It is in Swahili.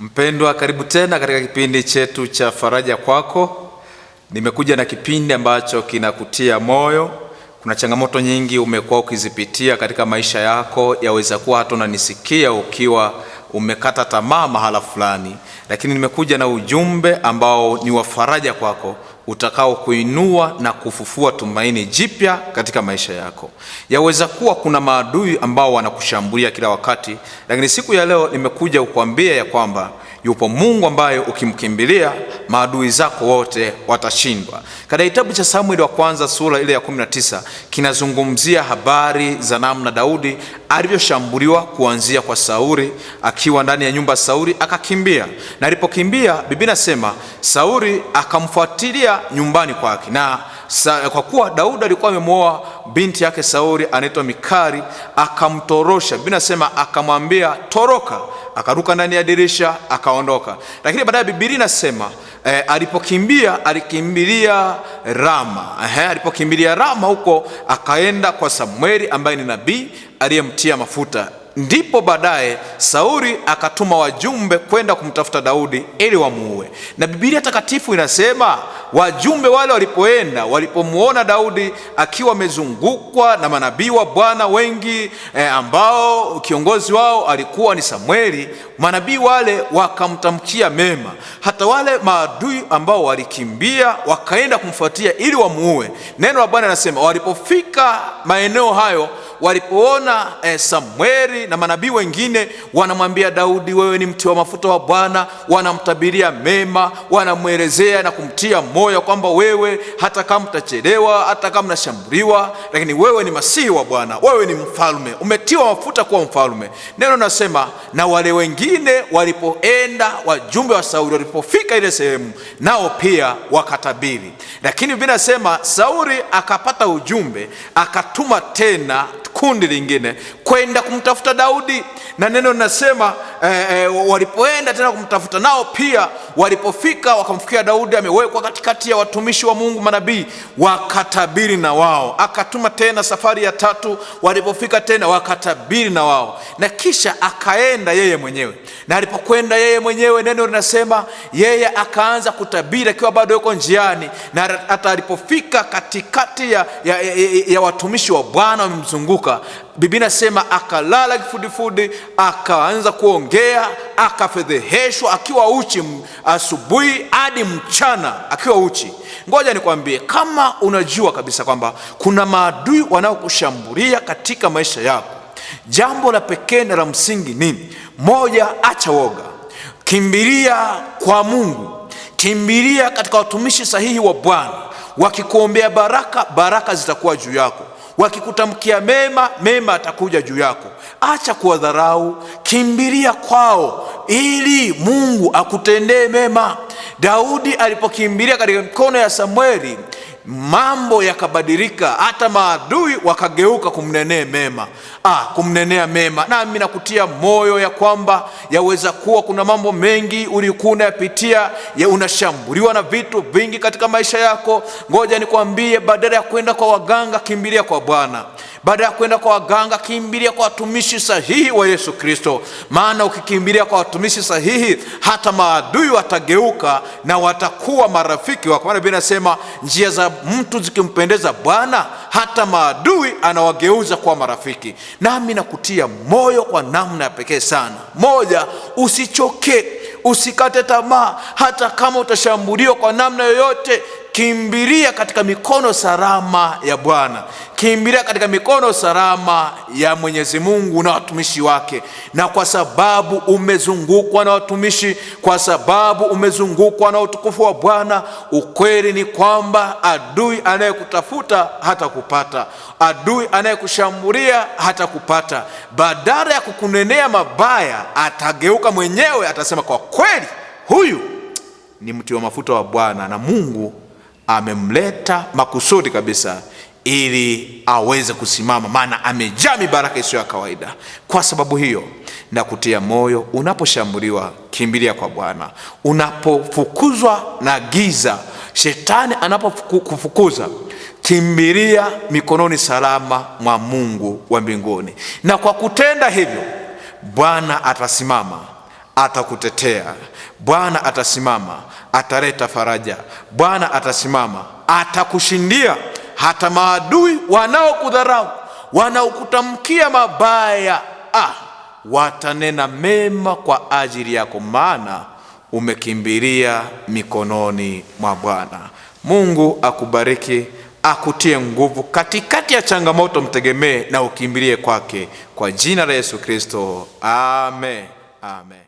Mpendwa, karibu tena katika kipindi chetu cha Faraja Kwako. Nimekuja na kipindi ambacho kinakutia moyo. Kuna changamoto nyingi umekuwa ukizipitia katika maisha yako, yaweza kuwa hata unanisikia ukiwa umekata tamaa mahala fulani, lakini nimekuja na ujumbe ambao ni wa faraja kwako, utakao kuinua na kufufua tumaini jipya katika maisha yako. Yaweza kuwa kuna maadui ambao wanakushambulia kila wakati, lakini siku ya leo nimekuja kukuambia ya kwamba yupo Mungu ambaye ukimkimbilia maadui zako wote watashindwa. Katika kitabu cha Samueli wa kwanza sura ile ya 19 kinazungumzia habari za namna Daudi alivyoshambuliwa kuanzia kwa Sauli. Akiwa ndani ya nyumba Sauli akakimbia, na alipokimbia Biblia inasema Sauli akamfuatilia nyumbani kwake, na kwa kuwa Daudi alikuwa amemwoa binti yake Sauli anaitwa Mikali, akamtorosha. Biblia inasema akamwambia toroka, akaruka ndani ya dirisha akaondoka. Lakini baadaye Biblia inasema alikimbilia Rama. Alipokimbilia Rama huko akaenda kwa Samueli ambaye ni nabii aliyemtia mafuta. Ndipo baadaye Sauli akatuma wajumbe kwenda kumtafuta Daudi ili wamuue. Na Biblia takatifu inasema wajumbe wale walipomuona Daudi akiwa amezungukwa na manabii wa Bwana wengi, ambao kiongozi wao alikuwa ni Samueli, manabii wale wakamtamkia mema. Hata wale maadui ambao walikimbia wakaenda kumfuatia ili wamuue, neno la Bwana linasema walipofika maeneo hayo, walipoona Samueli na manabii wengine wanamwambia Daudi, wewe ni mti wa mafuta wa Bwana, wanamtabiria mema, wanamwelezea na kumtia moyo kwamba wewe hata kama utachelewa, hata kama unashambuliwa, lakini wewe ni Masihi wa Bwana, wewe ni mfalme, umetiwa mafuta kuwa mfalme. Neno nasema na wale wengine walipoenda, wajumbe wa Sauli walipofika ile sehemu, nao pia wakatabiri. Lakini Biblia inasema Sauli akapata ujumbe, akatuma tena kundi lingine kwenda kumtafuta Daudi. Na neno linasema walipoenda tena kumtafuta, nao pia walipofika wakamfikia Daudi amewekwa katikati ya watumishi wa Mungu manabii, wakatabiri na wao. Akatuma tena safari ya tatu, walipofika tena wakatabiri na wao, na kisha akaenda yeye mwenyewe. Na alipokwenda yeye mwenyewe, neno linasema yeye akaanza kutabiri akiwa bado yuko njiani, na hata alipofika katikati ya watumishi wa Bwana wamemzunguka, Biblia inasema akalala kifudifudi, akaanza kuongea, akafedheheshwa akiwa uchi asubuhi hadi mchana akiwa uchi. Ngoja nikwambie, kama unajua kabisa kwamba kuna maadui wanaokushambulia katika maisha yako, jambo la pekee na la msingi ni moja: acha woga, kimbilia kwa Mungu, kimbilia katika watumishi sahihi wa Bwana. Wakikuombea baraka, baraka zitakuwa juu yako. Wakikutamkia mema, mema atakuja juu yako. Acha kuwadharau, kimbilia kwao ili Mungu akutendee mema. Daudi alipokimbilia katika mikono ya Samueli, mambo yakabadilika, hata maadui wakageuka kumnenea mema. Nami nakutia moyo ya kwamba yaweza kuwa kuna mambo mengi ulikuwa unayapitia, unashambuliwa na vitu vingi katika maisha yako. Ngoja nikwambie, badala ya kwenda kwa waganga, kimbilia kwa Bwana. Baada ya kwenda kwa waganga, kimbilia kwa watumishi sahihi wa Yesu Kristo. Maana ukikimbilia kwa watumishi sahihi, hata maadui watageuka na watakuwa marafiki wako. Maana Biblia inasema njia za mtu zikimpendeza Bwana, hata maadui anawageuza kuwa marafiki. Nami nakutia moyo kwa namna ya pekee sana. Moja, usichoke, usikate tamaa. Hata kama utashambuliwa kwa namna yoyote, kimbilia katika mikono salama ya Bwana. Kimbilia katika mikono salama ya Mwenyezi Mungu na watumishi wake. Na kwa sababu umezungukwa na watumishi, kwa sababu umezungukwa na utukufu wa Bwana, ukweli ni kwamba adui anayekutafuta hatakupata, adui anayekushambulia hatakupata. Badala ya kukunenea mabaya, atageuka mwenyewe, atasema kwa kweli huyu ni mti wa mafuta wa Bwana, na Mungu amemleta makusudi kabisa ili aweze kusimama, maana amejaa mibaraka isiyo ya kawaida. Kwa sababu hiyo nakutia moyo, unaposhambuliwa kimbilia kwa Bwana. Unapofukuzwa na giza, shetani anapokufukuza, kimbilia mikononi salama mwa Mungu wa mbinguni. Na kwa kutenda hivyo, Bwana atasimama, atakutetea. Bwana atasimama, ataleta faraja. Bwana atasimama, atakushindia. Hata maadui wanaokudharau, wanaokutamkia mabaya, watanena mema kwa ajili yako, maana umekimbilia mikononi mwa Bwana. Mungu akubariki, akutie nguvu katikati ya changamoto. Mtegemee na ukimbilie kwake, kwa jina la Yesu Kristo. Amen. Amen.